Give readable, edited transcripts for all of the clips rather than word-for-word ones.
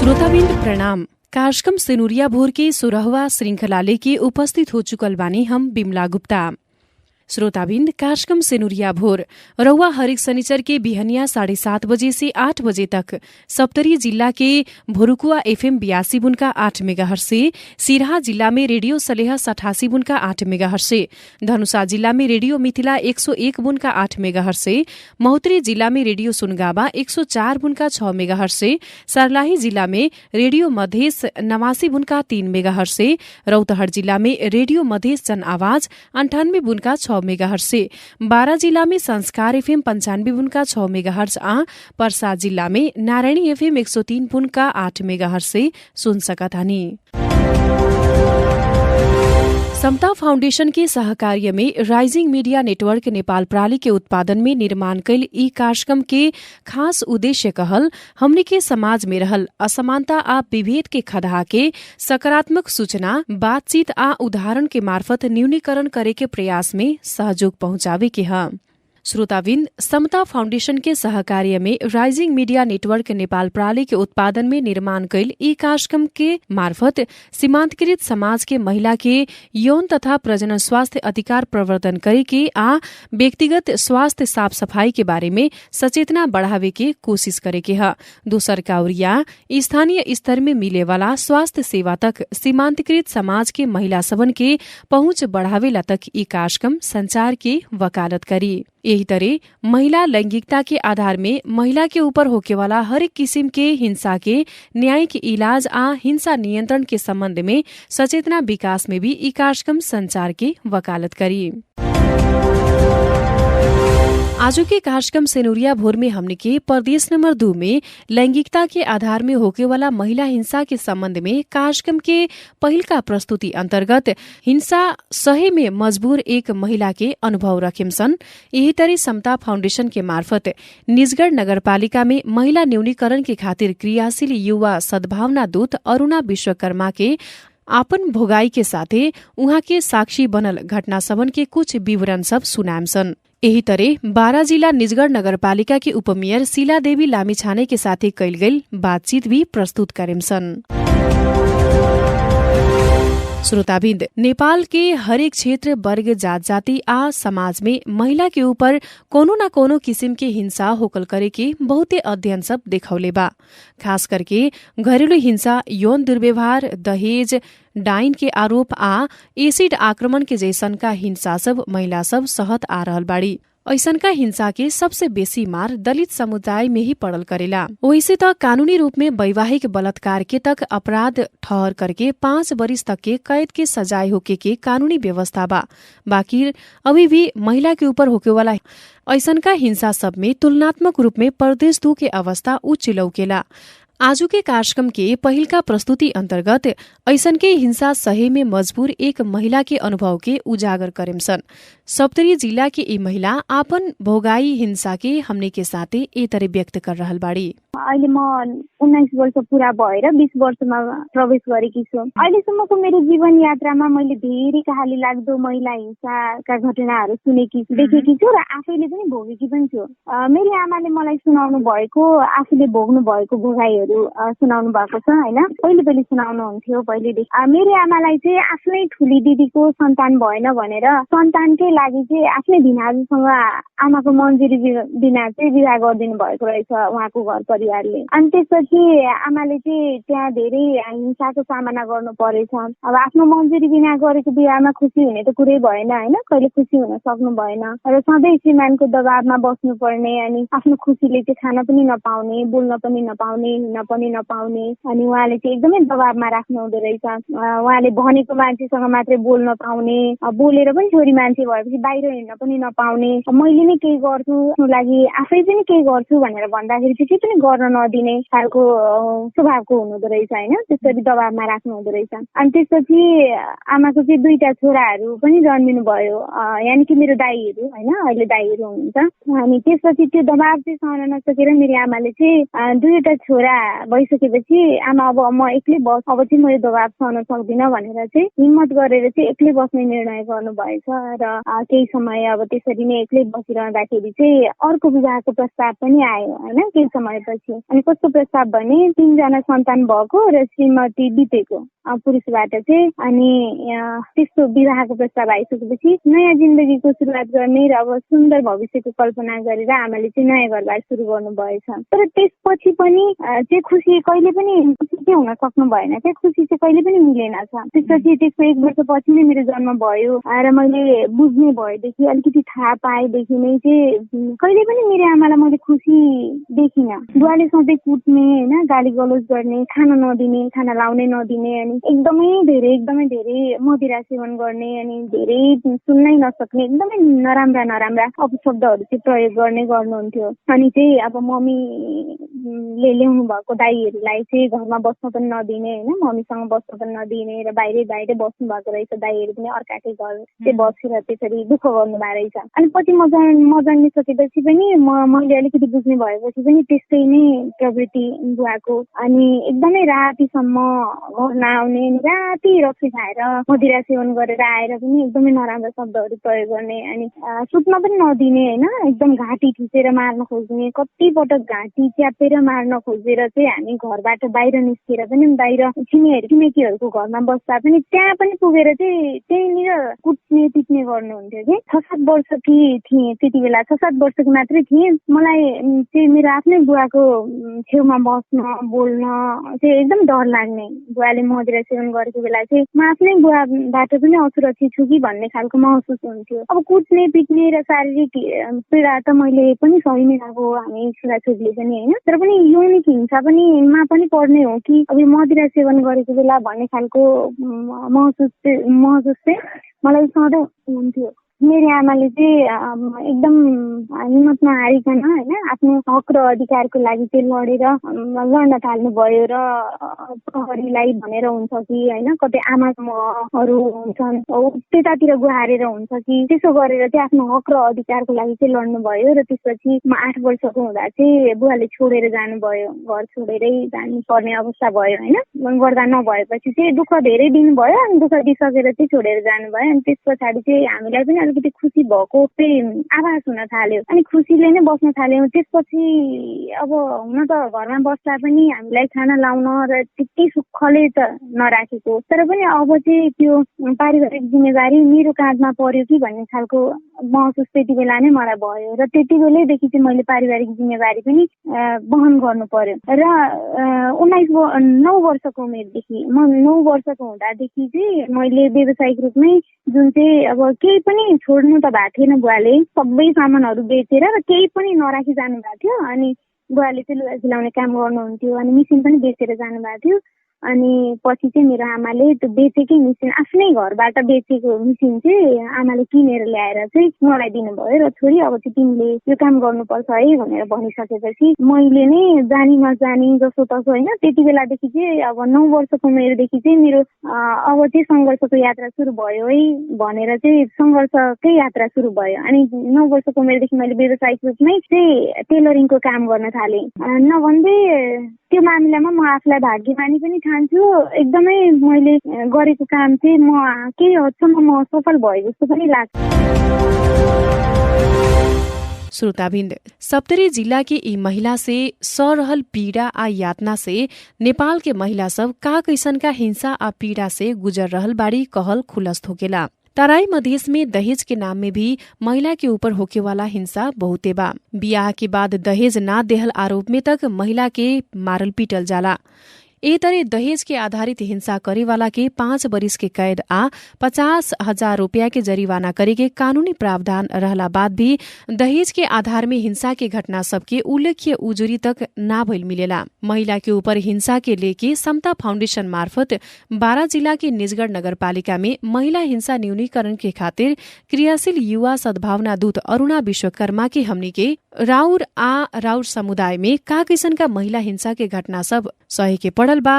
श्रोताबिन्द प्रणाम। कार्यक्रम सिनुरिया भोर के 16वां श्रृंखला लेके उपस्थित हो चुकल बानी हम बिमला गुप्ता। श्रोताबिन्द कार्यक्रम सिनुरिया भोर रउआ हरेक शनिचर के बिहनिया 7:30 बजे से 8 बजे तक सप्तरी जिला के भोरुकुआ FM 82 बुनका 8 मेगाहर्ज से, सिराहा जिला में रेडियो सलेहा 87 बुनका 8 मेगाहर्ज से, धनुषा जिला में रेडियो मिथिला 101 बुनका 8 मेगाहर्ज से, महोत्तरी जिला में रेडियो सुनगाबा 104 बुनका 6 मेगाहर्ज से, सर्लाही जिला में रेडियो मधेस 89 बुनका 3 मेगाहर्ज से, रौतहट जिला में रेडियो मधेस जन आवाज 98 बुनका 6 मेगाहर्ज से, बारा जिला में संस्कार FM 95 बुनका 6 मेगाहर्ज पर्सा जिला में नारायणी FM 103 बुनका 8 मेगाहर्ज से सुन सकत हनी। समता फाउंडेशन के सहकार्य में राइजिंग मीडिया नेटवर्क नेपाल प्राली के उत्पादन में निर्माण कैल ई कार्यक्रम के खास उद्देश्य कहल हमनी के समाज में रहल असमानता आ विभेद के खदहा के सकारात्मक सूचना, बातचीत आ उदाहरण के मार्फत न्यूनीकरण करे के प्रयास में सहयोग पहुंचावे के ह। श्रोताबिन्द, समता फाउंडेशन के सहकार्य में राइजिंग मीडिया नेटवर्क नेपाल प्राली के उत्पादन में निर्माण कैल ई कार्यक्रम के मार्फत सीमांतकृत समाज के महिला के यौन तथा प्रजनन स्वास्थ्य अधिकार प्रवर्धन करे के आ व्यक्तिगत स्वास्थ्य साफ सफाई के बारे में सचेतना बढ़ावे के कोशिश करे के ह। दोसर का ओरिया स्थानीय स्तर में मिले वाला स्वास्थ्य सेवा तक सीमांतकृत समाज के महिला सबन के पहुंच बढ़ावेला तक ई कार्यक्रम संचार के वकालत करी। यही तरह महिला लैंगिकता के आधार में महिला के ऊपर होके वाला हर एक किसिम के हिंसा के न्यायिक इलाज आ हिंसा नियंत्रण के संबंध में सचेतना विकास में भी ई कार्यक्रम संचार के वकालत करी। आजो के कार्यक्रम सेनुरिया भोर में हमने के प्रदेश नंबर 2 में लैंगिकता के आधार में होके वाला महिला हिंसा के संबंध में कार्यक्रम के पहिल का प्रस्तुति अंतर्गत हिंसा सहे में मजबूर एक महिला के अनुभव रखेमसन। यही तरह समता फाउंडेशन के मार्फत निजगढ़ नगरपालिका में महिला न्यूनीकरण के खातिर क्रियाशील युवा सद्भावना दूत अरुणा विश्वकर्मा के आपन भोगाई के साथे उहाँ के साक्षी बनल घटना सबन के कुछ विवरण सब सुनामसन। यही तरह बारा जिला निजगढ़ नगरपालिका की उपमेयर शीला देवी लामिछाने के साथे कैल गई बातचीत भी प्रस्तुत करेमसन। श्रोताबिन्द, नेपाल के हरेक क्षेत्र, वर्ग, जात जाति आ समाज में महिला के ऊपर कोनो न कोनो किसिम के हिंसा होकल करे के बहुते अध्ययन सब देखौले बा। खास करके घरेलु हिंसा, यौन दुर्व्यवहार, दहेज, डाइन के आरोप आ एसिड आक्रमण के जैसन का हिंसा सब महिला सब सहत आ रहल बाड़ी। ऐसन का हिंसा के सबसे बेसी मार दलित समुदाय में ही पड़ल करेला। वैसे तो कानूनी रूप में वैवाहिक बलात्कार के तक अपराध ठहर करके 5 वर्ष तक के कैद के सजाए होके के कानूनी व्यवस्था बा। बाकी अभी भी महिला के ऊपर होके वाला ऐसन का हिंसा सब में तुलनात्मक रूप में प्रदेश 2 के अवस्था उच्च लौकेला। आजु के कार्यक्रम के पहिल का प्रस्तुति अंतर्गत ऐसन के हिंसा सहे में मजबूर एक महिला के अनुभव के उजागर करेमसन। सप्तरी जिला की ई महिला आपन भोगाई हिंसा के हमने के साथे ए तरह व्यक्त कर रहल बाड़ी। अहिले म 19 वर्ष पूरा भएर 20 वर्षमा प्रवेश गरेकी छु। अहिलेसम्मको मेरो जीवन यात्रामा मैले धेरै कहाली लाग्दो महिला हिंसाका घटनाहरू सुनेकी देखेकी छु र आफैले पनि भोगेकी पनि छु। मेरो आमाले मलाई सुनाउनु भएको, आफूले भोग्नु भएको भोगाईहरू सुनाउनु भएको छ हैन। पहिले सुनाउनु हुन्थ्यो पहिलेदेखि। मेरो आमालाई चाहिँ आफ्नै ठुली दिदीको सन्तान भएन भनेर सन्तानकै लागि चाहिँ आफ्नै भिनाजुसँग आमाको मन्जुरी बिना चाहिँ विवाह गरिदिनु भएको रहेछ उहाँको घर परिवारले। अनि त्यसपछि आमाले चाहिँ त्यहाँ धेरै हिंसाको सामना गर्नु परेछ। अब आफ्नो मन्जुरी बिना गरेको बिहामा खुसी हुने त कुरै भएन हैन, कहिले खुसी हुन सक्नु भएन र सधैँ श्रीमानको दबावमा बस्नु पर्ने, अनि आफ्नो खुसीले चाहिँ खान पनि नपाउने, बोल्न पनि नपाउने, हिँड्न पनि नपाउने, अनि उहाँले चाहिँ एकदमै दबावमा राख्नु हुँदो रहेछ। उहाँले भनेको मान्छेसँग मात्रै बोल्न पाउने, बोलेर पनि छोरी मान्छे भएपछि बाहिर हिँड्न पनि नपाउने, मैले नै केही गर्छु लागि आफै पनि केही गर्छु भनेर भन्दाखेरि चाहिँ पनि गर्न नदिने खालको स्वभावको हुनुहुँदो रहेछ हैन। त्यसरी दबावमा राख्नु हुँदो रहेछ। अनि त्यसपछि आमाको चाहिँ 2टा छोराहरू पनि जन्मिनु भयो, यानि कि मेरो दाइहरू हैन, अहिले दाइहरू हुनुहुन्छ। अनि त्यसपछि त्यो दबाव चाहिँ सहन नसकेर मेरो आमाले चाहिँ 2वटा छोरा भइसकेपछि आमा अब म एक्लै बस, अब चाहिँ मैले दबाब सहन सक्दिनँ भनेर चाहिँ हिम्मत गरेर चाहिँ एक्लै बस्ने निर्णय गर्नुभएछ र केही समय अब त्यसरी नै एक्लै बसिरहँदाखेरि चाहिँ अर्को विवाहको प्रस्ताव पनि आयो होइन केही समयपछि। अनि कस्तो प्रस्ताव भने 3 जना सन्तान भएको र श्रीमती बितेको पुरुषबाट चाहिँ। अनि त्यस्तो विवाहको प्रस्ताव आइसकेपछि नयाँ जिन्दगीको सुरुवात गर्ने र अब सुन्दर भविष्यको कल्पना गरेर आमाले चाहिँ नयाँ घरबार सुरु गर्नुभएछ। तर त्यसपछि पनि चाहिँ खुसी कहिले पनि खुसी हुन सक्नु भएन क्या, खुसी चाहिँ कहिले पनि मिलेन छ। त्यसपछि त्यसको 1 वर्षपछि नै मेरो जन्म भयो र मैले बुझ्ने भएदेखि अलिकति थाहा पाएदेखि नै चाहिँ कहिले पनि मेरो आमालाई मैले खुसी देखिनँ। बुवाले सधैँ कुट्ने होइन, गाली गलोज गर्ने, खाना नदिने, खाना लाउनै नदिने, अनि एकदमै धेरै मदिरा सेवन गर्ने, अनि धेरै सुन्नै नसक्ने एकदमै नराम्रा अपशब्दहरू चाहिँ प्रयोग गर्नुहुन्थ्यो। अनि चाहिँ अब मम्मीले ल्याउनु भएको दाइहरूलाई चाहिँ घरमा बस्न पनि नदिने होइन, मम्मीसँग बस्न पनि नदिने र बाहिरै बस्नु भएको रहेछ। दाइहरू पनि अर्काकै घर चाहिँ बसेर त्यसरी दुःख गर्नुभएको रहेछ। अनि पछि म जन्मिसकेपछि पनि मैले अलिकति बुझ्ने भएपछि पनि त्यस्तै नै प्रवृत्ति बुवाको। अनि एकदमै रातिसम्म घर नआउने, राति रक्सी खाएर मदिरा सेवन गरेर आएर पनि एकदमै नराम्रो शब्दहरू प्रयोग गर्ने, अनि सुत्न पनि नदिने होइन, एकदम घाँटी थिचेर मार्न खोज्ने, कति पटक घाँटी च्यापेर मार्न खोजेर चाहिँ हामी घरबाट बाहिर निस्केर पनि बाहिर छिमेकीहरूको घरमा बस्दा पनि त्यहाँ पनि पुगेर चाहिँ त्यहीँनिर कुट्ने पिट्ने गर्नुहुन्थ्यो कि। 6-7 वर्षकी थिएँ त्यति बेला, 6-7 वर्षको मात्रै थिएँ। मलाई चाहिँ मेरो आफ्नै बुवाको छेउमा बस्न बोल्न चाहिँ एकदम डर लाग्ने। बुवाले मदिरा सेवन गरेको बेला चाहिँ म आफ्नै बुवाबाट पनि असुरक्षित छु कि भन्ने खालको महसुस हुन्थ्यो। अब कुट्ने पिट्ने र शारीरिक पीडा त मैले पनि सही नै गएको, हामी छोराछोरीले पनि होइन। तर पनि यौनिक हिंसा पनि मा पनि पर्ने हो कि अब मदिरा सेवन गरेको बेला भन्ने खालको महसुस चाहिँ मलाई सधैँ हुन्थ्यो। मेरो आमाले चाहिँ एकदम हिम्मत नहारिकन होइन आफ्नो हक र अधिकारको लागि चाहिँ लड्न थाल्नुभयो र प्रहरीलाई भनेर हुन्छ कि होइन, कतै आमा समूहहरू हुन्छन् त्यतातिर गुहारेर हुन्छ कि त्यसो गरेर चाहिँ आफ्नो हक र अधिकारको लागि चाहिँ लड्नुभयो। र त्यसपछि म 8 वर्षको हुँदा चाहिँ बुवाले छोडेर जानुभयो, घर छोडेरै जानुपर्ने अवस्था भयो होइन। गर्दा नभएपछि चाहिँ दुःख धेरै दिनुभयो, अनि दुःख दिइसकेर चाहिँ छोडेर जानुभयो। अनि त्यस पछाडि चाहिँ हामीलाई पनि अलिकति खुसी भएको चाहिँ आभास हुन थाल्यो, अनि खुसीले नै बस्न थाल्यौँ। त्यसपछि अब हुन त घरमा बस्दा पनि हामीलाई खाना लाउन र त्यति सुखले त नराखेको, तर पनि अब चाहिँ त्यो पारिवारिक जिम्मेवारी मेरो काँधमा पर्यो कि भन्ने खालको महसुस त्यति बेला नै मलाई भयो। र त्यति बेलैदेखि चाहिँ मैले पारिवारिक जिम्मेवारी पनि वहन गर्नु पर्यो। र 9 वर्षको उमेरदेखि, म 9 वर्षको हुँदादेखि चाहिँ मैले व्यावसायिक रूपमै जुन चाहिँ अब केही पनि छोड्नु त भएको थिएन, बुवाले सबै सामानहरू बेचेर र केही पनि नराखी जानु भएको थियो। अनि बुवाले चाहिँ लुगा सिलाउने काम गर्नुहुन्थ्यो, अनि मेसिन पनि बेचेर जानुभएको थियो। अनि पछि चाहिँ मेरो आमाले त्यो बेचेकै मेसिन, आफ्नै घरबाट बेचेको मेसिन चाहिँ आमाले किनेर ल्याएर चाहिँ मलाई दिनुभयो। र छोरी अब चाहिँ तिमीले यो काम गर्नुपर्छ है भनेर भनिसकेपछि मैले नै जानी नजानी जसो तसो होइन, त्यति बेलादेखि चाहिँ अब 9 वर्षको उमेरदेखि चाहिँ मेरो अब चाहिँ सङ्घर्षको यात्रा सुरु भयो है भनेर चाहिँ सङ्घर्षकै यात्रा सुरु भयो। अनि 9 वर्षको उमेरदेखि मैले व्यावसायिक रूपमै चाहिँ टेलरिङको काम गर्न थालेँ। नभन्दै त्यो मामिलामा म आफूलाई भाग्यमानी पनि ठान्छु। एकदमै मैले गरेको काम चाहिँ म केही हदसम्म म सफल भए जस्तो पनि लाग्छ। श्रोताबिन्द, सप्तरी जिला की ई महिला से सरहल पीड़ा आ यातना से नेपाल के महिला सब का कैसन का हिंसा आ पीड़ा से गुजर रहल बाड़ी कहल खुलस्त होकेला। तराई मधेश में दहेज के नाम में भी महिला के ऊपर होके वाला हिंसा बहुते बा। बियाह के बाद दहेज ना देहल आरोप में तक महिला के मारल पीटल जाला। ए तरे दहेज के आधारित हिंसा करे वाला के 5 बरिस के कैद आ 50,000 रुपया के जरिवाना करे के कानूनी प्रावधान रहला बाद भी दहेज के आधार में हिंसा के घटना सबके उल्लेख्य उजुरी तक ना भइल मिलेला। महिला के ऊपर हिंसा के लेके समता फाउंडेशन मार्फत 12 जिला के निजगढ़ नगरपालिका में महिला हिंसा न्यूनीकरण के खातिर क्रियाशील युवा सद्भावना दूत अरुणा विश्वकर्मा के हमनी के राउर राउर समुदाय में का किसनका महिला हिंसा के घटना सब सहे के पड़ल बा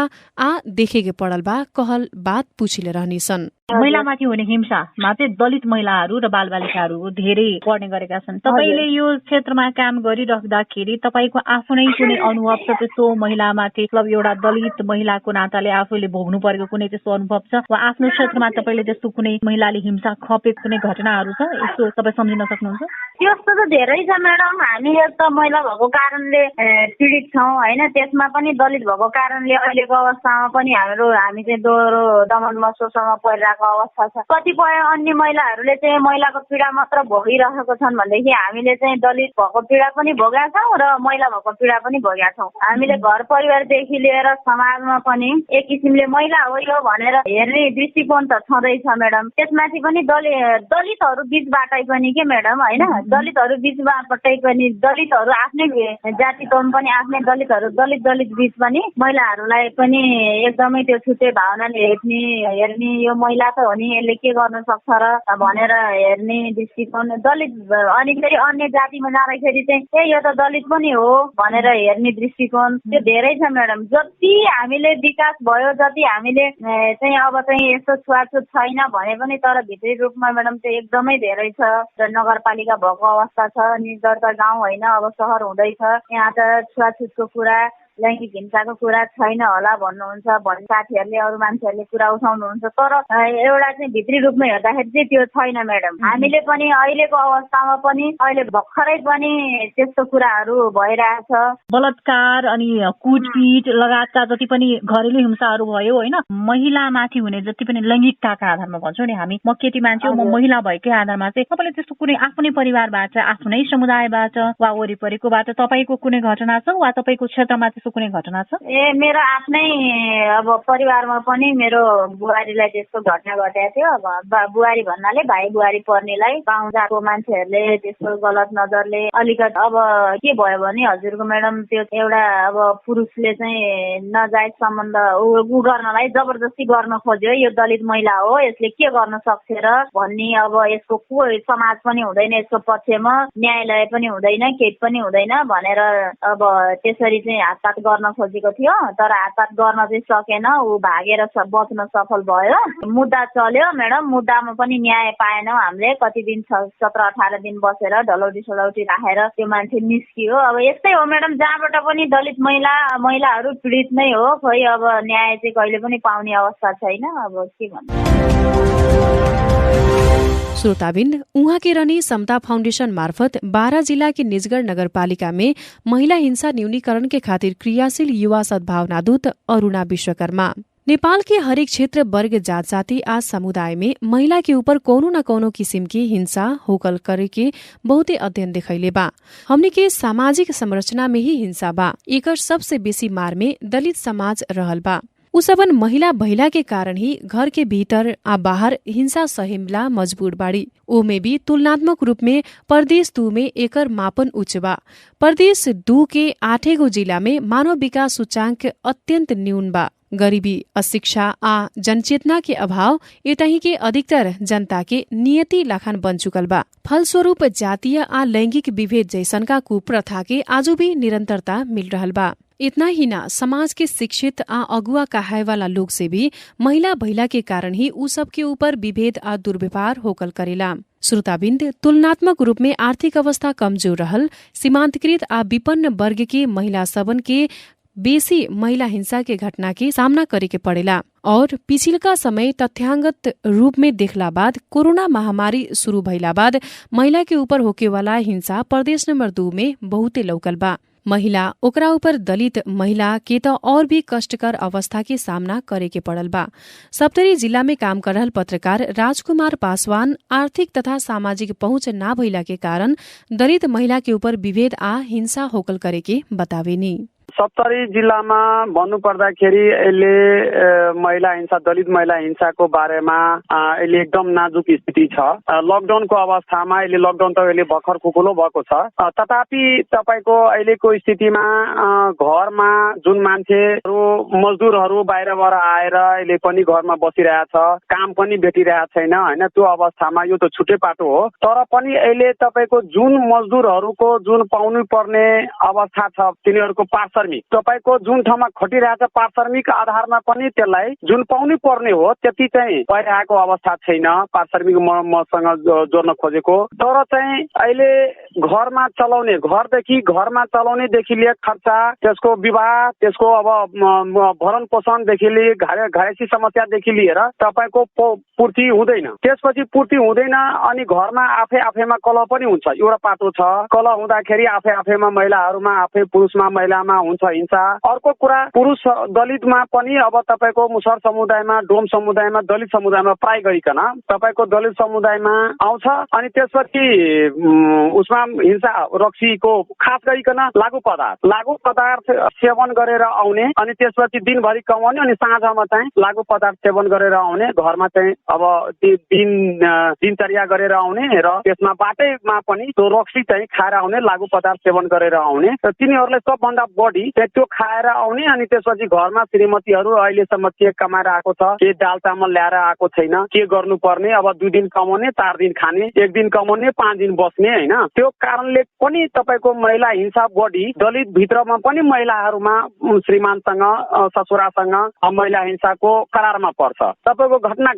देखे के पड़ल बा कहल बात पूछिले रहनेछन्। महिलामाथि हुने हिंसामा चाहिँ दलित महिलाहरू र बालबालिकाहरू धेरै पर्ने गरेका छन्। तपाईले यो क्षेत्रमा काम गरिराख्दाखेरि तपाईको आफ्नै कुनै अनुभव छ त्यस्तो महिलामाथि, मतलब एउटा दलित महिलाको नाताले आफूले भोग्नु परेको कुनै त्यस्तो अनुभव छ वा आफ्नो क्षेत्रमा तपाईले त्यस्तो कुनै महिलाले हिंसा खपेको कुनै घटनाहरू छ, यसो तपाईँ सम्झिन सक्नुहुन्छ? त्यस्तो त धेरै छ म्याडम। हामी एक त महिला भएको कारणले पीडित छौँ होइन, त्यसमा पनि दलित भएको कारणले अहिलेको अवस्थामा पनि हामी चाहिँ दोहोरो दमनमा शोषणमा परिरहेको अवस्था छ। कतिपय अन्य महिलाहरूले चाहिँ महिलाको पीडा मात्र भोगिरहेको छन् भनेदेखि हामीले चाहिँ दलित भएको पीडा पनि भोगेका छौँ र महिला भएको पीडा पनि भोगेका छौँ। हामीले घर परिवारदेखि लिएर समाजमा पनि एक किसिमले महिला हो यो भनेर हेर्ने दृष्टिकोण त छँदैछ म्याडम। त्यसमाथि पनि दलितहरू बीचबाटै पनि के म्याडम होइन, दलितहरू बीचबाटै पनि दलितहरू आफ्नै जातित्वमा पनि आफ्नै दलित बीच पनि महिलाहरूलाई पनि एकदमै त्यो छुट्टै भावनाले हेर्ने यो महिला त हो नि यसले के गर्न सक्छ र भनेर हेर्ने दृष्टिकोण दलित, अनि फेरि अन्य जातिमा जाँदाखेरि चाहिँ यो त दलित पनि हो भनेर हेर्ने दृष्टिकोण त्यो धेरै छ म्याडम। जति हामीले विकास भयो, जति हामीले चाहिँ अब चाहिँ यस्तो छुवाछुत छैन भने पनि तर भित्री रूपमा म्याडम चाहिँ एकदमै धेरै छ। र नगरपालिका भएको अवस्था छ, निर्दर त गाउँ होइन अब सहर हुँदैछ, यहाँ त छुवाछुतको कुरा लैङ्गिक हिंसाको कुरा छैन होला भन्नुहुन्छ भन्ने साथीहरूले अरू मान्छेहरूले कुरा उठाउनुहुन्छ, तर एउटा चाहिँ भित्री रूपमा हेर्दाखेरि चाहिँ त्यो छैन म्याडम। हामीले पनि अहिलेको अवस्थामा पनि अहिले भर्खरै पनि त्यस्तो कुराहरू भइरहेछ। बलात्कार अनि कुटपिट लगायतका जति पनि घरेलु हिंसाहरू भयो होइन, महिलामाथि हुने जति पनि लैङ्गिकताका आधारमा भन्छौँ नि हामी, म केटी मान्छे हो, म महिला भएकै आधारमा चाहिँ तपाईँले त्यस्तो कुनै आफ्नै परिवारबाट, आफ्नै समुदायबाट वा वरिपरिकोबाट तपाईँको कुनै घटना छ वा तपाईँको क्षेत्रमा कुनै घटना छ? मेरो आफ्नै अब परिवारमा पनि मेरो बुहारीलाई त्यस्तो घटना घटेको थियो। बुहारी भन्नाले भाइ बुहारी पर्नेलाई गाउँ जातको मान्छेहरूले त्यस्तो गलत नजरले अलिकति अब के भयो भने हजुरको म्याडम त्यो एउटा अब पुरुषले चाहिँ नजायज सम्बन्ध उ गर्नलाई जबरजस्ती गर्न खोज्यो, यो दलित महिला हो यसले के गर्न सक्छ र भन्ने, अब यसको कोही समाज पनि हुँदैन, यसको पक्षमा न्यायालय पनि हुँदैन, केही पनि हुँदैन भनेर अब त्यसरी चाहिँ हातपात गर्न खोजेको थियो। तर हातपात गर्न चाहिँ सकेन, ऊ भागेर बच्न सफल भयो। मुद्दा चल्यो म्याडम, मुद्दामा पनि न्याय पाएनौँ हामीले। कति दिन 17-18 दिन बसेर ढलौटी सलौटी राखेर त्यो मान्छे निस्कियो। अब यस्तै हो म्याडम, जहाँबाट पनि दलित महिलाहरू पीडित नै हो, खोइ अब न्याय चाहिँ कहिले पनि पाउने अवस्था छैन। अब के भन्नु। श्रोताबिन्द, उहाँ के रनी समता फाउंडेशन मार्फत बारा जिला के निजगढ़ नगरपालिका में महिला हिंसा न्यूनीकरण के खातिर क्रियाशील युवा सद्भावना दूत अरुणा विश्वकर्मा। नेपाल के हरेक क्षेत्र, वर्ग, जात जाति आ समुदाय में महिला के ऊपर कोनो न कोनो किसिम की हिंसा होकल करे के बहुते अध्ययन दिखैले बा। हमने के सामाजिक संरचना में ही हिंसा बा, एकर सबसे बेसी मार में दलित समाज रहल बा। उसबन महिला भइला के कारण ही घर के भीतर आ बाहर हिंसा सहिमला मजबूर बाड़ी। ओमे भी तुलनात्मक रूप में प्रदेश 2 में एकर मापन उच्च बा। प्रदेश 2 के 8 गो जिला में मानव विकास सूचांक अत्यंत न्यून बा। गरीबी, अशिक्षा आ जनचेतना के अभाव एतही के अधिकतर जनता के नियति लाखन बन चुकल बा। फलस्वरूप जातीय आ लैंगिक विभेद जैसनका कुप्रथा के आजू भी निरंतरता मिल रहल बा। इतना ही ना, समाज के शिक्षित आ अगुआ कहाय वाला लोग से भी महिला भइला के कारण ही उ सब के ऊपर विभेद आ दुर्व्यवहार होकल करेला। श्रोताबिन्द, तुलनात्मक रूप में आर्थिक अवस्था कमजोर रहल, सीमांतकृत आ विपन्न वर्ग के महिला सबन के बेसी महिला हिंसा के घटना के सामना करे के पड़ेला। और पिछिलका समय तथ्यांगत रूप में देखला बाद कोरोना महामारी शुरू भइला बाद महिला के ऊपर होके वाला हिंसा प्रदेश नंबर 2 में बहुते लौकल बा। महिला ओकरा ऊपर दलित महिला के त और भी कष्टकर अवस्था के सामना करे के पड़ल बा। सप्तरी जिला में काम कर रहल पत्रकार राजकुमार पासवान आर्थिक तथा सामाजिक पहुंच ना भइला के कारण दलित महिला के ऊपर विभेद आ हिंसा होकल करे के बतावेनी। सप्तरी जिल्लामा भन्नुपर्दाखेरि अहिले महिला हिंसा, दलित महिला हिंसाको बारेमा अहिले एकदम नाजुक स्थिति छ। लकडाउनको अवस्थामा अहिले लकडाउन त अहिले भर्खर खुकुलो भएको छ। तथापि तपाईको अहिलेको स्थितिमा घरमा जुन मान्छेहरू मजदुरहरू बाहिरबाट आएर अहिले पनि घरमा बसिरहेछ, काम पनि भेटिरहेको छैन हैन, त्यो अवस्थामा यो त छुट्टै पाटो हो। तर पनि अहिले तपाईको जुन मजदुरहरूको जुन पाउनु पर्ने अवस्था छ, तिनीहरूको पारिश्रमिक तपाईको जुन ठाउँमा खटिरहेछ पारिश्रमिक आधारमा पनि त्यसलाई जुन पाउनु पर्ने हो त्यति चाहिँ भइरहेको अवस्था छैन। पारिश्रमिक मसँग जोड्न खोजेको, तर चाहिँ अहिले घरमा चलाउने, घरमा चलाउनेदेखि लिएर खर्चा, त्यसको विवाह, त्यसको अब भरण पोषणदेखि लिएर घरेसी समस्यादेखि लिएर तपाईँको पूर्ति हुँदैन। त्यसपछि पूर्ति हुँदैन अनि घरमा आफैमा कलह पनि हुन्छ। एउटा पाटो छ, कलह हुँदाखेरि आफैमा महिलाहरूमा, आफै पुरुषमा महिलामा हुन्छ हिंसा। अर्को कुरा पुरुष दलितमा पनि अब तपाईँको मुसर समुदायमा, डोम समुदायमा, दलित समुदायमा प्राय गरिकन तपाईँको दलित समुदायमा आउँछ अनि त्यसपछि उसमा हिंसा, रक्सीको खास गरिकन लागु पदार्थ सेवन गरेर आउने अनि त्यसपछि दिनभरि कमाउने अनि साँझमा चाहिँ लागु पदार्थ सेवन गरेर आउने, घरमा चाहिँ अब दिनचर्या गरेर आउने र त्यसमा बाटैमा पनि त्यो रक्सी चाहिँ खाएर आउने, लागु पदार्थ सेवन गरेर आउने र तिनीहरूलाई सबभन्दा बढी त्यो खाएर आउने अनि त्यसपछि घरमा श्रीमतीहरू अहिलेसम्म के कमाएर आएको छ, के दाल चामल ल्याएर आएको छैन, के गर्नुपर्ने, अब 2 दिन कमाउने, 4 दिन खाने, 1 दिन कमाउने, 5 दिन बस्ने हैन। त्यो कारणले पनि तपाईको महिला हिंसा बढी, दलित भित्रमा पनि महिलाहरूमा श्रीमानसँग, ससुरासँग महिला हिंसाको करारमा पर्छ। तपाईको घटना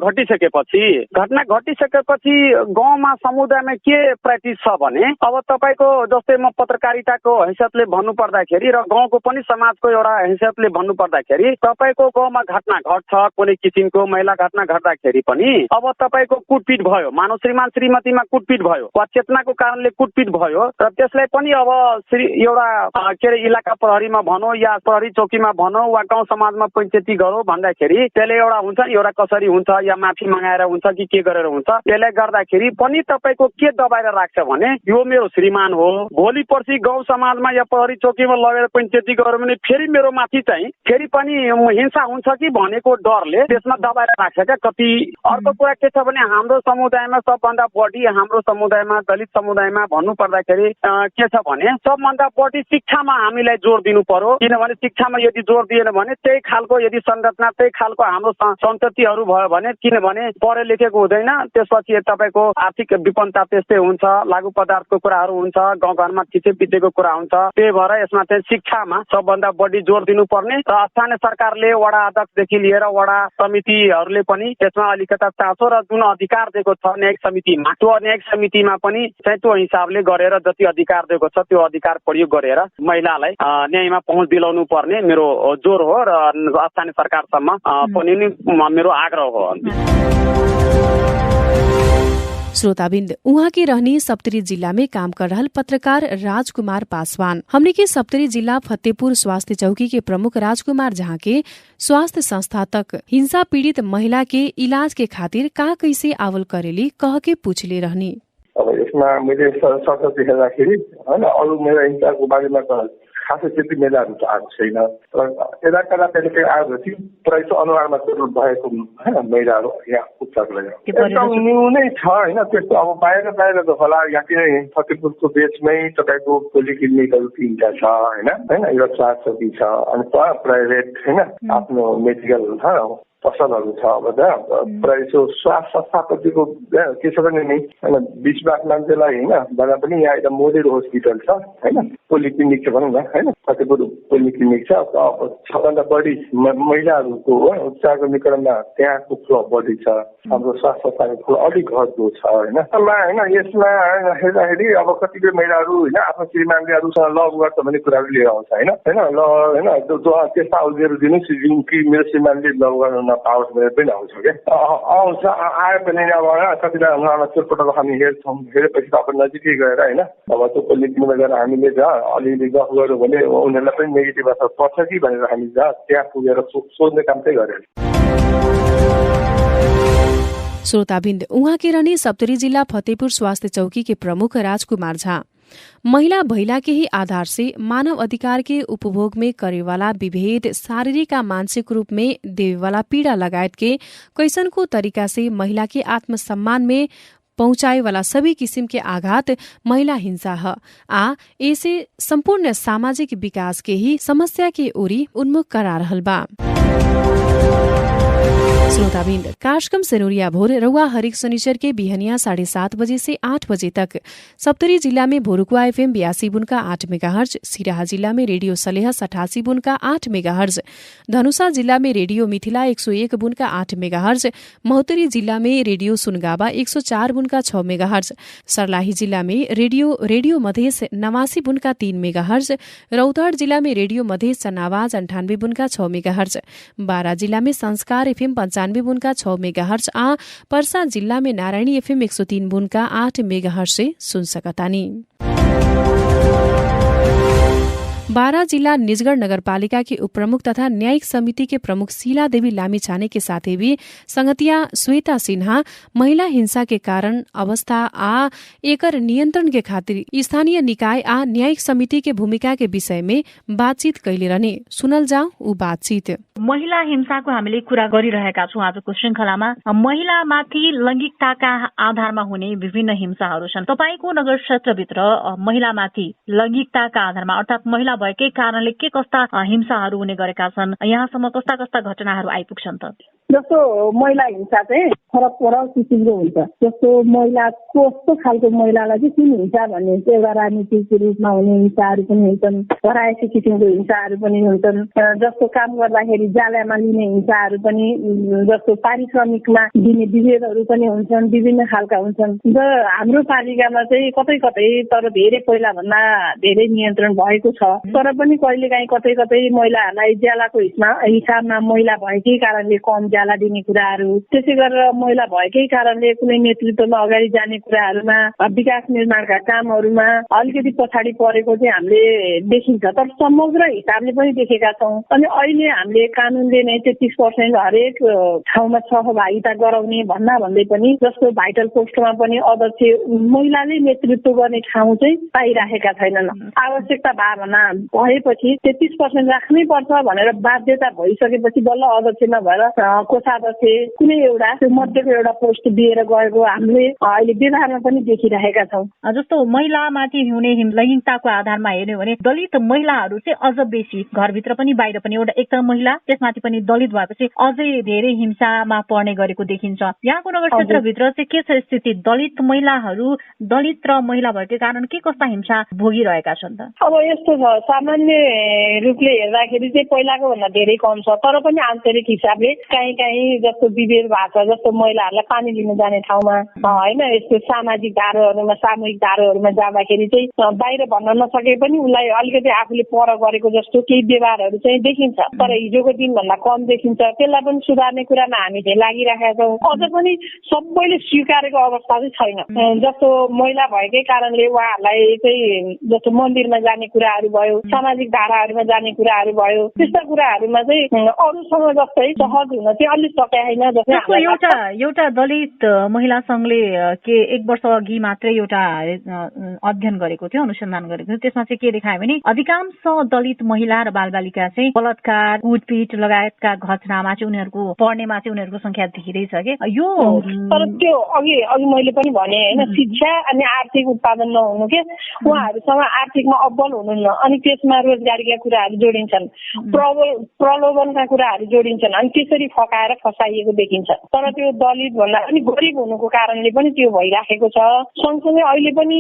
घटिसकेपछि गाउँमा समुदायमा के प्र्याक्टिस छ भने अब तपाईको जस्तै म पत्रकारिताको हैसियतले भन्नु पर्दाखेरि र गाउँको पनि समाजको एउटा हैसियतले भन्नु पर्दाखेरि तपाईको गाउँमा घटना घट्छ, कुनै किसिमको महिला घटना घट्दाखेरि पनि अब तपाईको कुटपिट भयो, मानव श्रीमान श्रीमतीमा कुटपिट भयो वा चेतनाको कारणले कुटपिट भयो र त्यसलाई पनि अब एउटा के अरे इलाका प्रहरीमा भनौँ या प्रहरी चौकीमा भनौँ वा गाउँ समाजमा पञ्चायती गरौँ भन्दाखेरि त्यसले एउटा हुन्छ नि, एउटा कसरी हुन्छ या माफी मगाएर हुन्छ कि के गरेर हुन्छ, त्यसले गर्दाखेरि पनि तपाईको के दबाएर राख्छ भने यो मेरो श्रीमान हो, भोलि पर्सि गाउँ समाजमा या प्रहरी चौकीमा लगेर पञ्चायती गरौँ भने फेरि मेरो माथि चाहिँ फेरि पनि हिंसा हुन्छ कि भनेको डरले त्यसमा दबाएर राख्छ क्या कति। अर्को कुरा के छ भने हाम्रो समुदायमा सबभन्दा बढी, हाम्रो समुदायमा दलित समुदायमा भन्नु पर्दाखेरि के छ भने सबभन्दा बढी शिक्षामा हामीलाई जोड दिनु पर्यो। किनभने शिक्षामा यदि जोड दिएन भने त्यही खालको यदि संरचना, त्यही खालको हाम्रो सन्ततिहरू भयो भने, किनभने पढे लेखेको हुँदैन, त्यसपछि तपाईँको आर्थिक विपन्नता त्यस्तै हुन्छ, लागु पदार्थको कुराहरू हुन्छ, गाउँघरमा पिछेको कुरा हुन्छ। त्यही भएर यसमा चाहिँ शिक्षामा सबभन्दा बढी जोड दिनुपर्ने र स्थानीय सरकारले वडा अध्यक्षदेखि लिएर वडा समितिहरूले पनि त्यसमा अलिकता चासो र जुन अधिकार दिएको छ न्यायिक समितिमा, त्यो न्यायिक समितिमा पनि चाहिँ त्यो हिसाबले गरेर जति अधिकार दिएको छ त्यो अधिकार प्रयोग गरेर महिलालाई न्यायमा पहुँच दिलाउनु पर्ने मेरो जोर हो र स्थानीय सरकारसम्म पनि मेरो आग्रह हो। श्रोताबिन्द, उहाँ के रहनी सप्तरी जिला में काम कर रहल पत्रकार राजकुमार पासवान हमने के सप्तरी जिला फतेहपुर स्वास्थ्य चौकी के प्रमुख राजकुमार जहाँ के स्वास्थ्य संस्था तक हिंसा पीड़ित महिला के इलाज के खातिर का कैसे आवल करेली कह के पूछले रहनी। अब यसमा मैले सर्च देख्दाखेरि हैन अरु महिला हिंसाको बारेमा त खासै त्यति महिलाहरू त आएको छैन, तर यता कता कहिले आएपछि प्राय अनुहारमा जरुरत भएको हैन महिलाहरू यहाँ उपचार गरेर एकदम न्यू नै छ हैन। त्यस्तो अब बाहिर त होला, यहाँ किन फतेहपुरको बेचमै तपाईँको पोलिक्लिनिकहरू 3टा छ हैन एउटा स्वास्थ्य चौकी छ अनि प्राइभेट हैन आफ्नो मेडिकल पसलहरू छ। अब प्राय स्वास्थ्य संस्थापतिको के छ भने नि हैन 20 लाख मान्छेलाई हैन भन्दा पनि यहाँ एउटा मोडेल हस्पिटल छ हैन, पोलिक्लिनिक छ भनौँ न हैन, फतेहपुर पोलिक्लिनिक छ। अब सबभन्दा बढी महिलाहरूको उपचारको निकटमा त्यहाँको फ्लो बढी छ, हाम्रो स्वास्थ्य संस्थाको फ्लो अलिक घट्दो छ हैन। यसमा हेर्दाखेरि अब कतिपय महिलाहरू हैन आफ्नो श्रीमानले अरूसँग लभ गर्छ भन्ने कुराहरू लिएर आउँछ हैन त्यस्ता अवधिहरू दिनुहोस् जुन कि मेरो श्रीमानले लभ गर्न पाओस् भनेर पनि आउँछ क्या, आउँछ आयो भने अब कतिजना उहाँलाई चोटपटक हामी हेर्छौँ, हेरेपछि अब नजिकै गएर होइन अब त्यो पोलिक्लिनिकमा गएर हामीले अलिअलि गफ गऱ्यौँ भने उनीहरूलाई पनि नेगेटिभ असर पर्छ कि भनेर हामी त्यहाँ पुगेर सोध्ने काम चाहिँ गरेर। श्रोताबिन्द, उहाँ के रहने सप्तरी जिल्ला फतेहपुर स्वास्थ्य चौकी के प्रमुख राजकुमार झा महिला भैला के ही आधार से मानव अधिकार के उपभोग में करे वाला विभेद, शारीरिक आ मानसिक रूप में देवे वाला पीड़ा लगायत के कैसनको तरीका से महिला के आत्मसम्मान में पहुंचाए वाला सभी किसिम के आघात महिला हिंसा है आ ऐसे संपूर्ण सामाजिक विकास के ही समस्या के ओरी उन्मुख करा रहल बा। श्रोताबिन्द, कार्यक्रम सेनुरिया भोर रउआ हरेक शनिचर के बिहनिया 7:30 बजे से 8 बजे तक सप्तरी जिला में भोरुकुआ FM 82 बुनका 8 मेगाहर्ज, सिराहा जिला में रेडियो सलेह 87 बुनका 8 मेगाहर्ज, धनुषा जिला में रेडियो मिथिला 101 बुनका 8 मेगाहर्ज, महोत्तरी जिला में रेडियो सुनगावा 104 बुनका 6 मेगाहर्ज, सर्लाही जिला में रेडियो मधेस 89 बुनका 3 मेगाहर्ज, रौतहट जिला में रेडियो मधेस चनावाज 98 बुनका 6 मेगाहर्ज, बारा जिला में संस्कार FM 95 बुनका 6 मेगाहर्ज आ पर्सा जिल्ला में नारायणी FM 103 बुनका 8 मेगाहर्ज से सुन सकतानी। बारा जिला निजगढ़ नगरपालिका के उपप्रमुख तथा न्यायिक समिति के प्रमुख शीला देवी लामीछाने के साथ भी संगतिया श्वेता सिन्हा महिला हिंसा के कारण अवस्था आ एकर नियन्त्रण के खातिर स्थानीय निकाय आ न्यायिक समिति के भूमिका के विषय में बातचीत कैले रहने। सुनल जाऊ ऊ बातचीत। महिला हिंसाको हामीले कुरा गरिरहेका छौँ आजको श्रृंखलामा। महिलामाथि लैंगिकताका आधारमा हुने विभिन्न हिंसाहरू छन्। तपाईको नगर क्षेत्रभित्र महिलामाथि लैंगिकताका आधारमा अर्थात् महिला भएकै कारणले के कस्ता हिंसाहरू हुने गरेका छन्, यहाँसम्म कस्ता कस्ता घटनाहरू आइपुग्छन् त? जस्तो महिला हिंसा चाहिँ फरक फरक किसिमको हुन्छ। जस्तो महिला कस्तो खालको महिलालाई चाहिँ कुन हिंसा भन्ने हुन्छ, एउटा राजनीतिक रूपमा हुने हिंसाहरू पनि हुन्छन्, परायसी किसिमको हिंसाहरू पनि हुन्छन्, जस्तो काम गर्दाखेरि जालामा लिने हिंसाहरू पनि, जस्तो पारिश्रमिकमा दिने विभेदहरू पनि हुन्छन्, विभिन्न खालका हुन्छन्। र हाम्रो पालिकामा चाहिँ कतै कतै तर धेरै पहिला भन्दा धेरै नियन्त्रण भएको छ, तर पनि कहिलेकाहीँ कतै कतै महिलाहरूलाई ज्यालाको हिसाबमा महिला भएकै कारणले कम ज्याला दिने कुराहरू, त्यसै गरेर महिला भएकै कारणले कुनै नेतृत्वमा अगाडि जाने कुराहरूमा, विकास निर्माणका कामहरूमा अलिकति पछाडि परेको चाहिँ हामीले देखिन्छ, तर समग्र हिसाबले पनि देखेका छौँ। अनि अहिले हामीले कानुनले नै 33% हरेक ठाउँमा सहभागिता गराउने भन्दै पनि, जस्तो भाइटल पोस्टमा पनि अध्यक्ष महिलाले नेतृत्व गर्ने ठाउँ चाहिँ पाइराखेका छैनन्। आवश्यकता भावना भएपछि 33% राख्नै पर्छ भनेर बाध्यता भइसकेपछि बल्ल अध्यक्ष नभएर कोषाध्यक्ष कुनै एउटा त्यो मध्येको एउटा पोस्ट दिएर गएको हामीले अहिले व्यवहारमा पनि देखिरहेका छौँ। जस्तो महिलामाथि हुने लैंगिकताको आधारमा हेर्ने भने दलित महिलाहरू चाहिँ अझ बेसी घरभित्र पनि बाहिर पनि, एउटा एक त महिला त्यसमाथि पनि दलित भएपछि अझै धेरै हिंसामा पर्ने गरेको देखिन्छ। यहाँको नगर क्षेत्रभित्र चाहिँ के छ स्थिति? दलित महिलाहरू दलित र महिला भएकै कारण के कस्ता हिंसा भोगिरहेका छन् त? अब यस्तो छ, सामान्य रूपले हेर्दाखेरि चाहिँ पहिलाको भन्दा धेरै कम छ, तर पनि आन्तरिक हिसाबले कहीँ जस्तो विभेद भएको छ। जस्तो महिलाहरूलाई पानी लिन जाने ठाउँमा होइन, यस्तो सामाजिक धारोहरूमा सामूहिक धारोहरूमा जाँदाखेरि चाहिँ बाहिर भन्न नसके पनि उसलाई अलिकति आफूले पर गरेको जस्तो केही व्यवहारहरू चाहिँ देखिन्छ, तर हिजोको दिनभन्दा कम देखिन्छ। त्यसलाई पनि सुधार्ने कुरामा हामी चाहिँ लागिरहेका छौँ। अझ पनि सबैले स्वीकारेको अवस्था चाहिँ छैन। जस्तो महिला भएकै कारणले उहाँहरूलाई चाहिँ जस्तो मन्दिरमा जाने कुराहरू भयो, सामाजिक धाराहरूमा जाने कुराहरू भयो, त्यस्ता कुराहरूमा चाहिँ अरूसँग जस्तै सहज हुन चाहिँ अलिक सकेन। एउटा दलित महिला संघले के 1 वर्ष अघि मात्रै एउटा अध्ययन गरेको थियो, अनुसन्धान गरेको थियो। त्यसमा चाहिँ के देखायो भने अधिकांश दलित महिला र बालबालिका चाहिँ बलात्कार, कुटपिट लगायतका घटनामा चाहिँ उनीहरूको पढ्नेमा चाहिँ उनीहरूको संख्या धेरै छ के यो। तर त्यो अघि मैले पनि भने होइन, शिक्षा अनि आर्थिक उत्पादन नहुनु के, उहाँहरूसँग आर्थिकमा अब्बल हुनुहुन्न, अनि त्यसमा रोजगारीका कुराहरू जोडिन्छन्, प्रलोभनका कुराहरू जोडिन्छन्, अनि त्यसरी फकाएर फसाइएको देखिन्छ। तर त्यो दलित भन्दा पनि गरिब हुनुको कारणले पनि त्यो भइराखेको छ। सँगसँगै अहिले पनि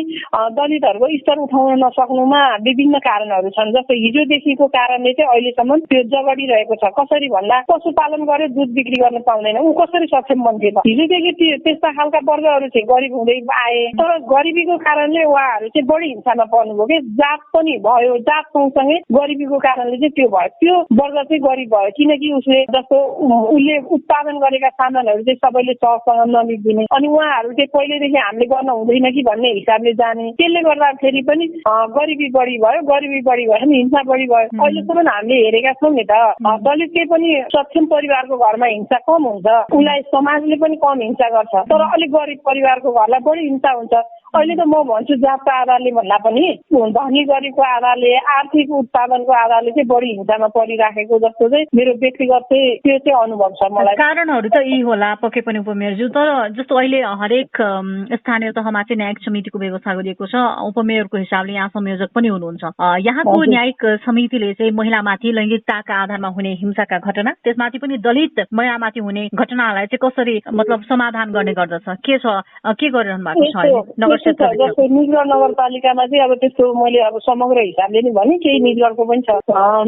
दलितहरूको स्तर उठाउन नसक्नुमा विभिन्न कारणहरू छन्। जस्तो हिजोदेखिको कारणले चाहिँ अहिलेसम्म त्यो जगडिरहेको छ। कसरी भन्दा पशुपालन गरेर दुध बिक्री गर्न पाउँदैन, ऊ कसरी सक्षम बन्थे त? हिजोदेखि त्यस्ता खालका वर्गहरू चाहिँ गरिब हुँदै आए, तर गरिबीको कारणले उहाँहरू चाहिँ बढी हिंसामा पर्नुभयो कि जात पनि भयो, जात सँगसँगै गरिबीको कारणले चाहिँ त्यो भयो, त्यो वर्ग चाहिँ गरिब भयो, किनकि उसले उत्पादन गरेका सामानहरू चाहिँ सबैले सहजसँग नलिदिने, अनि उहाँहरू चाहिँ पहिलेदेखि हामीले गर्न हुँदैन कि भन्ने हिसाबले जाने, त्यसले गर्दाखेरि पनि गरिबी बढी भयो नि हिंसा बढी भयो। अहिलेसम्म हामीले हेरेका छौँ नि त, दलितकै पनि सक्षम परिवारको घरमा हिंसा कम हुन्छ, उसलाई समाजले पनि कम हिंसा गर्छ, तर अलिक गरिब परिवारको घरलाई बढी हिंसा हुन्छ। अहिले त म भन्छु जातको आधारले भन्दा पनि धनी गरिबको आधारले आर्थिक उत्पादनको आधारले चाहिँ बढी हिंसामा परिराखेको जस्तो चाहिँ मेरो व्यक्तिगत त्यो चाहिँ अनुभव छ मलाई। कारणहरू त यी होला पक्कै पनि उपमेयरज्यू, तर जस्तो अहिले हरेक स्थानीय तहमा चाहिँ न्यायिक समितिको व्यवस्था गरिएको छ। उपमेयरको हिसाबले यहाँ संयोजक पनि हुनुहुन्छ। यहाँको न्यायिक समितिले चाहिँ महिलामाथि लैङ्गिकताका आधारमा हुने हिंसाका घटना, त्यसमाथि पनि दलित महिलामाथि हुने घटनालाई चाहिँ कसरी मतलब समाधान गर्ने गर्दछ? के छ, के गरिरहनु भएको छ नगर क्षेत्र? जस्तो निजगढ नगरपालिकामा चाहिँ अब त्यस्तो मैले अब समग्र हिसाबले नि भने केही निजगढको पनि छ।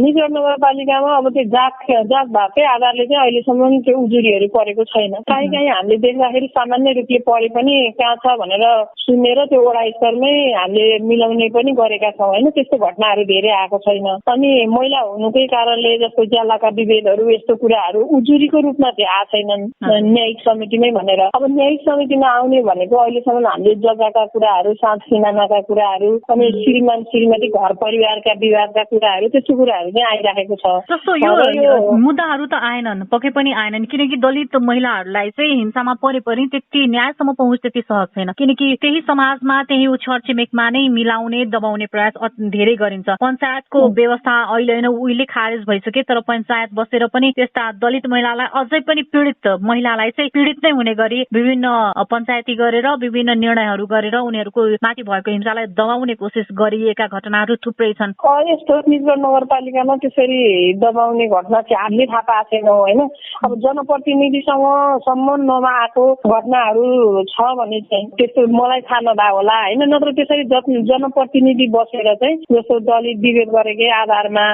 निजगढ नगरपालिकामा अब त्यो जात भातकै आधारले चाहिँ अहिलेसम्म त्यो उजुरीहरू परेको छैन। काहीँ काहीँ हामीले देख्दाखेरि सामान्य रूपले परे पनि कहाँ छ भनेर सुनेर त्यो वडा स्तरमै हामीले मिलाउने पनि गरेका छौँ होइन। त्यस्तो घटनाहरू धेरै आएको छैन। अनि महिला हुनुकै कारणले जस्तो ज्यालाका विभेदहरू यस्तो कुराहरू उजुरीको रूपमा चाहिँ आएको छैनन् न्यायिक समितिमै भनेर। अब न्यायिक समितिमा आउने भनेको अहिलेसम्म हामीले जग्गाका कुराहरू, साथ सिमानाका कुराहरू, अनि श्रीमान श्रीमती घर परिवारका विवादका कुराहरू, त्यस्तो कुराहरू चाहिँ आइराखेको छ। जस्तो यो मुद्दाहरू त आएनन्, पक्कै पनि आएनन्, किनकि दलित महिलाहरूलाई चाहिँ हिंसामा परे पनि त्यति न्यायसम्म पहुँच त्यति सहज छैन, किनकि त्यही समाजमा त्यही छरछिमेकमा नै मिलाउने दबाउने प्रयास धेरै गरिन्छ। पञ्चायतको व्यवस्था अहिले होइन उहिले खारेज भइसके, तर पञ्चायत बसेर पनि त्यस्ता दलित महिलालाई अझै पनि पीडित महिलालाई चाहिँ पीडित नै हुने गरी विभिन्न पञ्चायती गरेर विभिन्न निर्णयहरू गरेर उनीहरूको माथि भएको हिंसालाई दबाउने कोसिस गरिएका घटनाहरू थुप्रै छन्। यस्तो निजगढ नगरपालिकामा त्यसरी दबाउने घटना चाहिँ हामीले थाहा पाएको छैनौँ होइन। अब जनप्रतिनिधिसँग सम्म नआएको घटनाहरू छ भने चाहिँ त्यस्तो मलाई थाहा नभए होला होइन। नत्र त्यसरी जनप्रतिनिधि बसेर चाहिँ जस्तो दलित विभेद गरेकै आधारमा,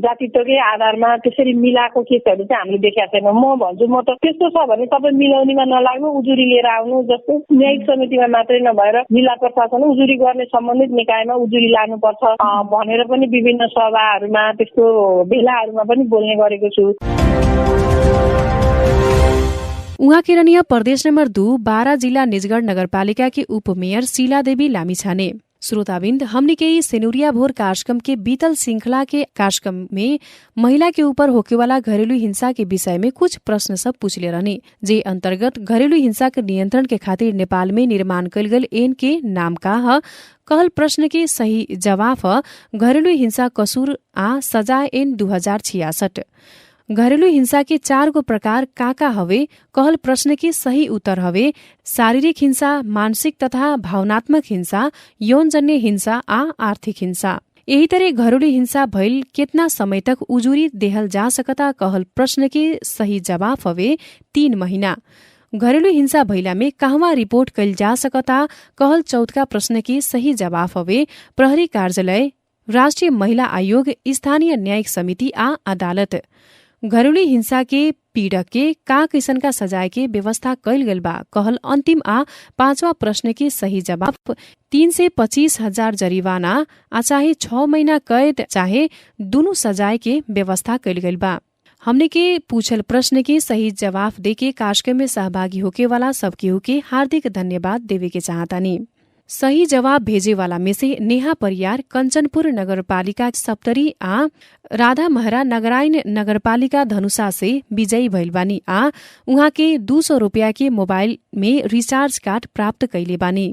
जातित्वकै आधारमा त्यसरी मिलाएको केसहरू चाहिँ हामीले देखेका छैनौँ। म भन्छु म त त्यस्तो छ भने तपाईँ मिलाउनेमा नलाग्नु, उजुरी लिएर आउनु। जस्तो न्यायिक समितिमा मात्रै नभएर जिल्ला प्रशासन उजुरी गर्ने सम्बन्धित निकायमा उजुरी लानुपर्छ भनेर पनि विभिन्न सभाहरूमा त्यस्तो भेलाहरूमा पनि बोल्ने गरेको छु। उहाँ केरनीय प्रदेश नंबर 2 बारा जिला निजगढ़ नगरपालिका के उपमेयर शीला देवी लामिछाने। श्रोताबिंद, हमने के सेनुरिया भोर कार्यक्रम के बीतल श्रृंखला के कार्यक्रम में महिला के ऊपर होके वाला घरेलू हिंसा के विषय में कुछ प्रश्न सब पूछले रहने, जे अंतर्गत घरेलू हिंसा के नियंत्रण के खातिर नेपाल में निर्माण कल गल एन के नाम का ह। कहल प्रश्न के सही जवाब ह घरेलू हिंसा कसूर आ सजाय एन 2066। घरेलू हिंसा के 4 गो प्रकार काका हवे? कहल प्रश्न के सही उत्तर हवे शारीरिक हिंसा, मानसिक तथा भावनात्मक हिंसा, यौनजन्य हिंसा आ आर्थिक हिंसा। यही तरह घरेलू हिंसा भइल कितना समय तक उजुरी देहल जा सकता? कहल प्रश्न के सही जवाब हवे 3 महीना। घरेलू हिंसा भइला में कहवा रिपोर्ट कइल जा सकता? कहल चौथा प्रश्न के सही जवाब हवे प्रहरी कार्यालय, राष्ट्रिय महिला आयोग, स्थानीय न्यायिक समिति आ अदालत। घरेलू हिंसा के पीड़क के का किसन का सजाय के व्यवस्था कइल गइल बा? कहल अंतिम आ 5वां प्रश्न के सही जवाब 3 से 25,000 जरिवाना आ चाहे 6 महीना कैद चाहे दुनु सजाय के व्यवस्था कइल गइल बा। हमने के पूछल प्रश्न के सही जवाब देके कार्यक्रम में सहभागी होके वाला सब केहू के हार्दिक धन्यवाद देवे के चाहतानी। सही जवाब भेजे वाला में से नेहा परियार कंचनपुर नगरपालिका सप्तरी आ राधा महरा नगरायन नगरपालिका धनुषा से विजयी भइल बानी आ उहाँ के 200 रुपया के मोबाइल में रिचार्ज कार्ड प्राप्त कैले बानी।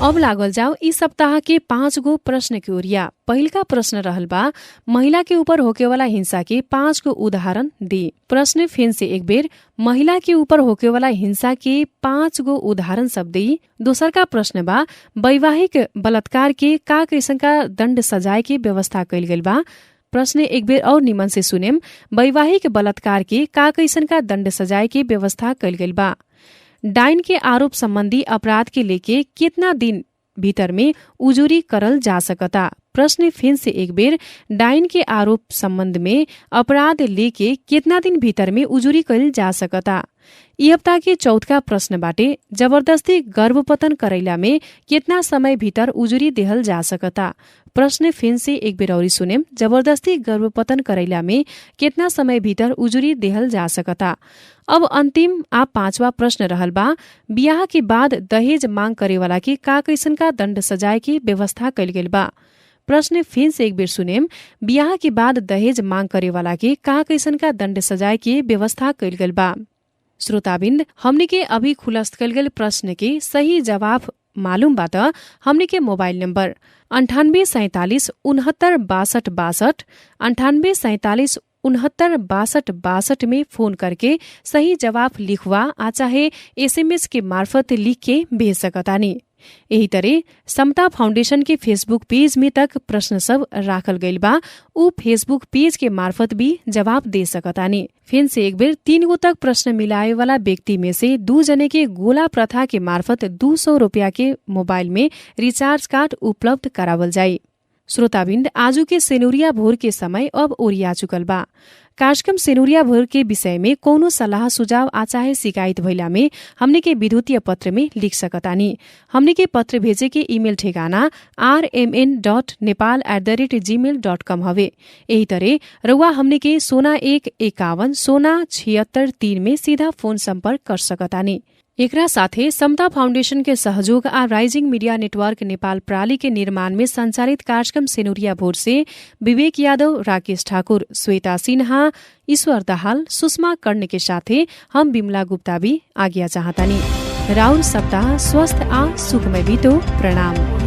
अब लागल जाओ इस सप्ताह के 5 गो प्रश्न के ओरिया। पहिलका प्रश्न रहल बा महिला के ऊपर होके वाला हिंसा के 5 गो उदाहरण दी। प्रश्न फिर से एक बेर महिला के ऊपर होके वाला हिंसा के 5 गो उदाहरण सब दी। दोसर का प्रश्न बा वैवाहिक बलात्कार के का किस्म का दंड सजाए के व्यवस्था कइल गइल बा। प्रश्न एक बेर और निमन से सुनेम वैवाहिक बलात्कार के का किस्म का दंड सजाए के व्यवस्था कइल गइल बा। डाइन के आरोप संबंधी अपराध के लेके कितना दिन भीतर में उजुरी करल जा सकता? प्रश्न फिर से एक बेर डाइन के आरोप संबंध में अपराध लेके कितना दिन भीतर में उजुरी करल जा सकता? यी हप्ता के चौथा प्रश्न बाटे जबरदस्ती गर्भपतन करैला में कितना समय भीतर उजुरी देहल जा सकता? प्रश्न फिर से एक बेर और सुनेम जबरदस्ती गर्भपतन करैला में कितना समय भीतर उजुरी देहल जा सकता? अब अंतिम आ 5वां प्रश्न रहल बा बियाह के बाद दहेज मांग करे वाला के का कैसन का दंड सजाए की व्यवस्था कइल गेल बा। प्रश्न फिर से एक बेर सुनेम बियाह के बाद दहेज मांग करे वाला के का कैसन का दंड सजाए की व्यवस्था कइल गेल बा। श्रोताबिन्द, हमनी के अभी खुलस्त कल गेल प्रश्न के सही जवाब मालूम बा त हमनी के मोबाइल नंबर 9847 69 62 62 9847 69 62 62 में फोन करके सही जवाब लिखवा आ चाहे SMS के मार्फत लिख के भेज सकतानी। यही तरह समता फाउंडेशन के फेसबुक पेज में तक प्रश्न सब राखल गइल बा, उ फेसबुक पेज के मार्फत भी जवाब दे सकतानी। फिर से एक बेर 3 गो तक प्रश्न मिलाए वाला व्यक्ति में से 2 जने के गोला प्रथा के मार्फत 200 रुपया के मोबाइल में रिचार्ज कार्ड उपलब्ध करावल जाई। श्रोताबिन्द, आजू के सेनुरिया भोर के समय अब ओरिया चुकल बा। कार्यक्रम सेनुरिया भोर के विषय में कोनो सलाह सुझाव आ चाहे शिकायत भइला में हमने के विद्युतीय पत्र में लिख सकतानी। हमने के पत्र भेजे के ईमेल ठेगाना rmn.nepal@gmail.com हवे। यही तरह रउआ हमने के 0151 16 76 3 में सीधा फोन संपर्क कर सकतानी। एकरा साथे समता फाउंडेशन के सहयोग आ राइजिङ मीडिया नेटवर्क नेपाल प्राली के निर्माण में संचालित कार्यक्रम सेनुरिया भोर से विवेक यादव, राकेश ठाकुर, श्वेता सिन्हा, ईश्वर दाहाल, सुषमा कर्ण के साथे हम बिमला गुप्ता भी आज्ञा चाहतानी। राउर सप्ताह स्वस्थ आ सुखमय बीतो। प्रणाम।